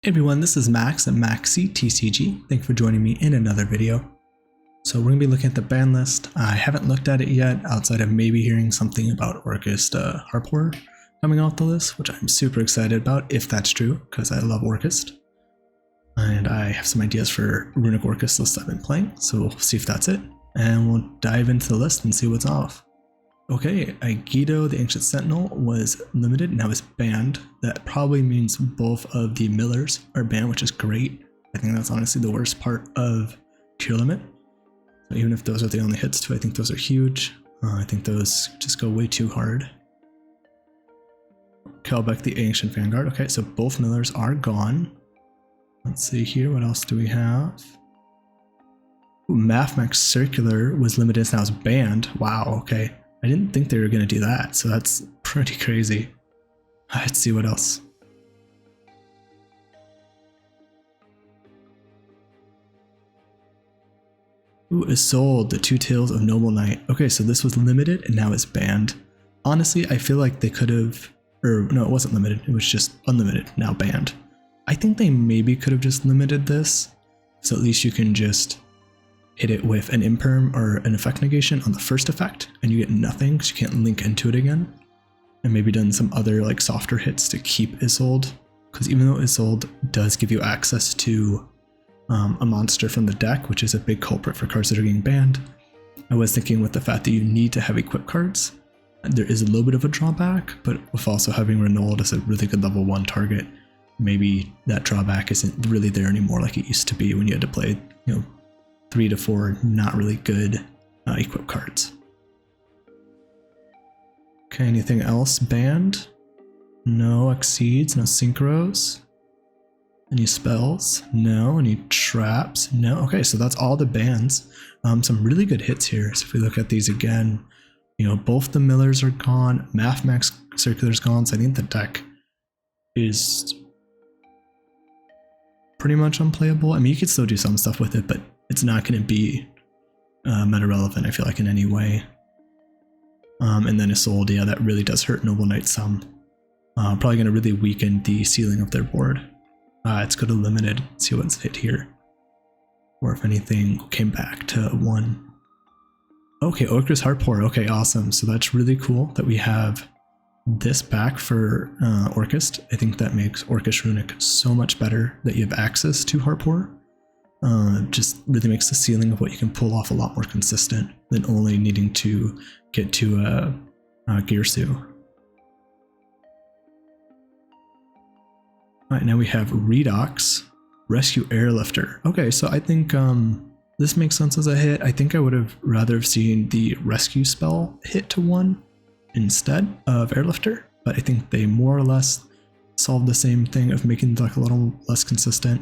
Hey everyone, this is Max at MaxCTCG. Thank you for joining me in another video. So we're going to be looking at the ban list. I haven't looked at it yet outside of maybe hearing something about Orcust Harp Horror coming off the list, which I'm super excited about if that's true, because I love Orcust. And I have some ideas for Runic Orcust lists I've been playing, so we'll see if that's it. And we'll dive into the list and see what's off. Okay, Agido the Ancient Sentinel was limited, now it's banned. That probably means both of the millers are banned, which is great. I think that's honestly the worst part of tier limit. So even if those are the only hits too, I think those are huge. I think those just go way too hard. Kelbek The Ancient Vanguard. Okay, so both millers are gone. Let's see here, what else do we have? Mathmech Circular was limited, now it's banned. Wow, okay. I didn't think they were going to do that, so that's pretty crazy. Let's see what else. Ooh, Isolde, the Two Tails of Noble Knight. Okay, so this was limited and now it's banned. Honestly, I feel like they could have, or no, it wasn't limited, it was just unlimited, now banned. I think they maybe could have just limited this, so at least you can just hit it with an imperm or an effect negation on the first effect and you get nothing because you can't link into it again, and maybe done some other like softer hits to keep Isolde, because even though Isolde does give you access to a monster from the deck, which is a big culprit for cards that are getting banned, I was thinking with the fact that you need to have equip cards, there is a little bit of a drawback, but with also having Reynolds as a really good level 1 target, maybe that drawback isn't really there anymore like it used to be when you had to play, 3 to 4 not really good equip cards. Okay, anything else banned? No exceeds, no synchros. Any spells? No. Any traps? No. Okay, so that's all the bans. Some really good hits here. So if we look at these again, both the millers are gone, Mathmech Circular's gone, so I think the deck is pretty much unplayable. I mean, you could still do some stuff with it, but it's not going to be meta relevant, I feel like, in any way. And then Isolde, yeah, that really does hurt Noble Knight some. Probably going to really weaken the ceiling of their board. Let's go to limited, see what's hit here. Or if anything came back to 1. Okay, Orcust Harp Horror. Okay, awesome. So that's really cool that we have this back for Orcust. I think that makes Orcust Runic so much better that you have access to Harp Horror. Just really makes the ceiling of what you can pull off a lot more consistent than only needing to get to a Girsu. Alright, now we have Redox, Rescue Airlifter. Okay, so I think this makes sense as a hit. I think I would have rather have seen the Rescue spell hit to 1 instead of Airlifter, but I think they more or less solved the same thing of making the deck a little less consistent.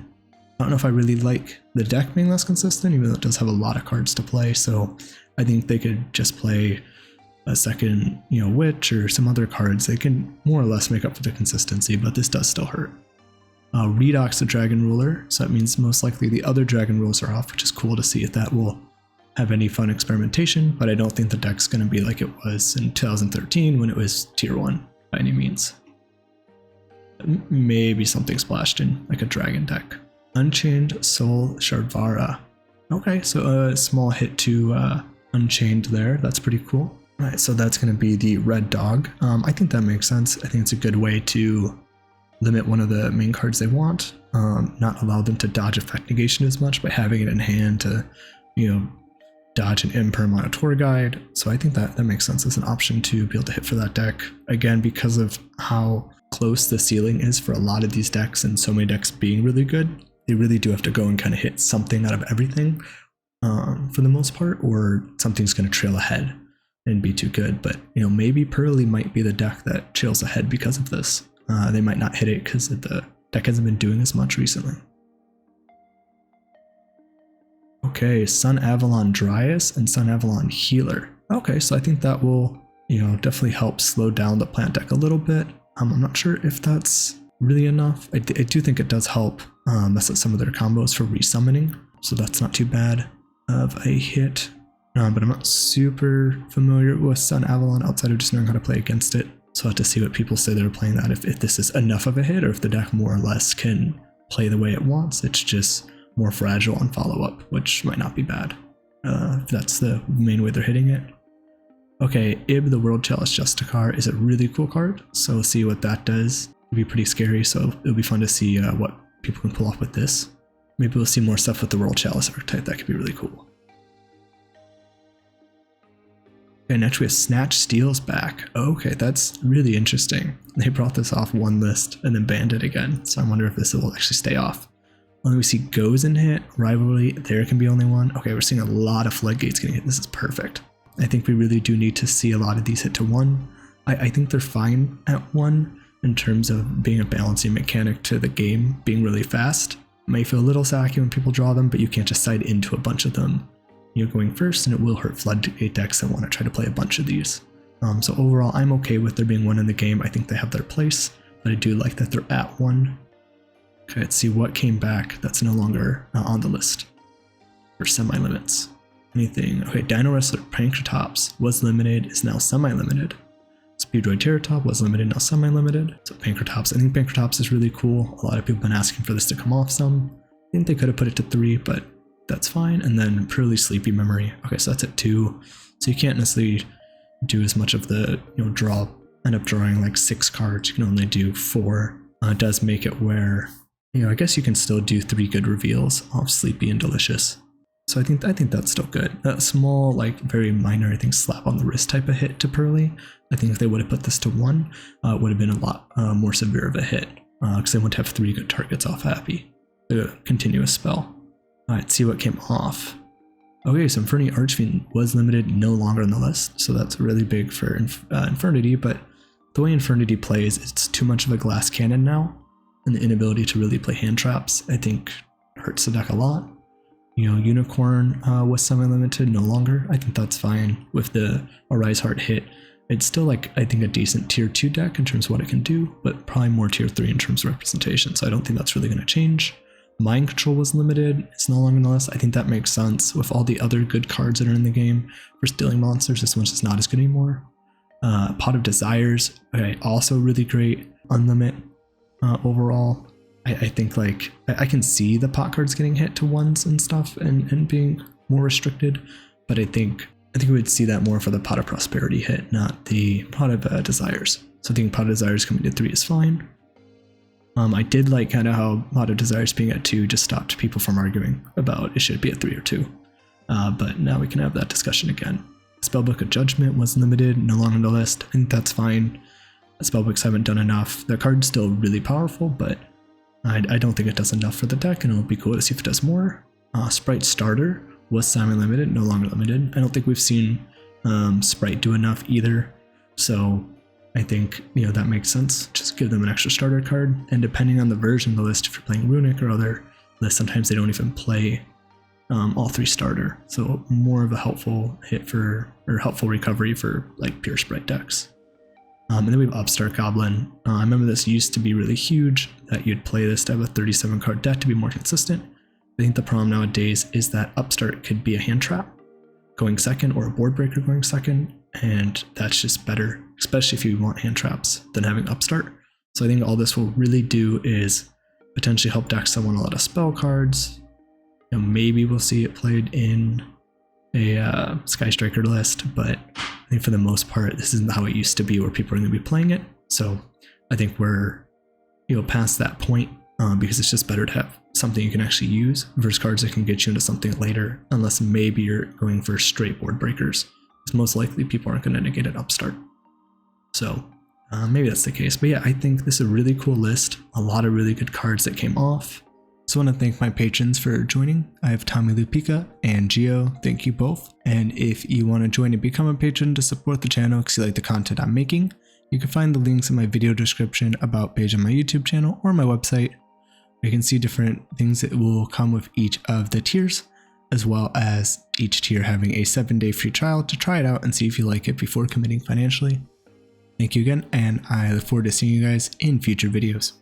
I don't know if I really like the deck being less consistent, even though it does have a lot of cards to play, so I think they could just play a second, Witch or some other cards. They can more or less make up for the consistency, but this does still hurt. Redox the Dragon Ruler, so that means most likely the other Dragon Rules are off, which is cool to see if that will have any fun experimentation, but I don't think the deck's going to be like it was in 2013 when it was tier 1 by any means. Maybe something splashed in, like a dragon deck. Unchained Soul Sharvara. Okay, so a small hit to Unchained there. That's pretty cool. All right, so that's going to be the red dog. I think that makes sense. I think it's a good way to limit one of the main cards they want, not allow them to dodge effect negation as much by having it in hand to, dodge an imperm on a tour guide. So I think that makes sense as an option to be able to hit for that deck. Again, because of how close the ceiling is for a lot of these decks and so many decks being really good, they really do have to go and kind of hit something out of everything for the most part, or something's going to trail ahead and be too good. But maybe Purrely might be the deck that trails ahead because of this. They might not hit it because the deck hasn't been doing as much recently. Okay, Sunavalon Dryas and Sunavalon Healer. Okay, so I think that will definitely help slow down the plant deck a little bit. I'm not sure if that's really enough. I do think it does help mess up some of their combos for resummoning, so that's not too bad of a hit. But I'm not super familiar with Sunavalon outside of just knowing how to play against it. So I have to see what people say they're playing that, if this is enough of a hit or if the deck more or less can play the way it wants. It's just more fragile on follow-up, which might not be bad if that's the main way they're hitting it. Okay, Ib the World Chalice Justiciar is a really cool card, so we'll see what that does. It'll be pretty scary, so it'll be fun to see what people can pull off with this. Maybe we'll see more stuff with the World Chalice archetype. That could be really cool. Okay, next we have Snatch Steal's back. Okay, that's really interesting. They brought this off one list and then banned it again, so I wonder if this will actually stay off. When we see Gozen hit, Rivalry, there can be only one. Okay, we're seeing a lot of floodgates getting hit. This is perfect. I think we really do need to see a lot of these hit to 1. I think they're fine at 1 in terms of being a balancing mechanic to the game, being really fast. It may feel a little sacky when people draw them, but you can't just side into a bunch of them. You're going first, and it will hurt floodgate decks that want to try to play a bunch of these. So overall, I'm okay with there being 1 in the game. I think they have their place, but I do like that they're at 1. Okay, let's see what came back that's no longer on the list for semi-limits. Anything. Okay, Dinowrestler Pankratops was limited, is now semi-limited. Speedroid Terrortop was limited, now semi-limited. So Pankratops, I think Pankratops is really cool. A lot of people have been asking for this to come off some. I think they could have put it to 3, but that's fine. And then Purrely Sleepy Memory. Okay, so that's at 2. So you can't necessarily do as much of the, end up drawing like 6 cards. You can only do 4. It does make it where, I guess you can still do 3 good reveals off Sleepy and Delicious. So I think that's still good. A small, very minor, I think, slap on the wrist type of hit to Purrely. I think if they would have put this to 1, it would have been a lot more severe of a hit, because they wouldn't have 3 good targets off Happy. A continuous spell. Alright, see what came off. Okay, so Infernity Archfiend was limited, no longer on the list, so that's really big for Infernity, but the way Infernity plays, it's too much of a glass cannon now, and the inability to really play hand traps, I think, hurts the deck a lot. Unicorn was semi-limited, no longer. I think that's fine with the Arise Heart hit. It's still, I think, a decent tier 2 deck in terms of what it can do, but probably more tier 3 in terms of representation, so I don't think that's really going to change. Mind Control was limited, it's no longer on the list. I think that makes sense with all the other good cards that are in the game. For stealing monsters, this one's just not as good anymore. Pot of Desires, okay, also really great. Unlimit overall. I think I can see the pot cards getting hit to 1s and stuff and being more restricted, but I think we would see that more for the Pot of Prosperity hit, not the Pot of Desires. So I think Pot of Desires coming to 3 is fine. I did like kind of how Pot of Desires being at 2 just stopped people from arguing about it should be at 3 or 2. But now we can have that discussion again. Spellbook of Judgment was limited, no longer on the list. I think that's fine. Spellbooks haven't done enough. The card's still really powerful, but I don't think it does enough for the deck, and it'll be cool to see if it does more. Spright Starter was semi-limited, no longer limited. I don't think we've seen Spright do enough either, so I think that makes sense. Just give them an extra starter card, and depending on the version of the list, if you're playing Runic or other lists, sometimes they don't even play all 3 starter, so more of a helpful hit helpful recovery for pure Spright decks. And then we have Upstart Goblin. I remember this used to be really huge, that you'd play this to have a 37 card deck to be more consistent. I think the problem nowadays is that Upstart could be a hand trap going second or a board breaker going second, and that's just better, especially if you want hand traps, than having Upstart. So I think all this will really do is potentially help decks that want a lot of spell cards. Maybe we'll see it played in a Sky Striker list, but I think for the most part, this isn't how it used to be where people are going to be playing it. So I think we're past that point because it's just better to have something you can actually use versus cards that can get you into something later, unless maybe you're going for straight board breakers. Because most likely people aren't going to negate an Upstart. So maybe that's the case. But yeah, I think this is a really cool list. A lot of really good cards that came off. So I want to thank my patrons for joining. I have Tommy Lupika and Gio. Thank you both. And if you want to join and become a patron to support the channel because you like the content I'm making, you can find the links in my video description about page on my YouTube channel or my website. You can see different things that will come with each of the tiers, as well as each tier having a 7-day free trial to try it out and see if you like it before committing financially. Thank you again, and I look forward to seeing you guys in future videos.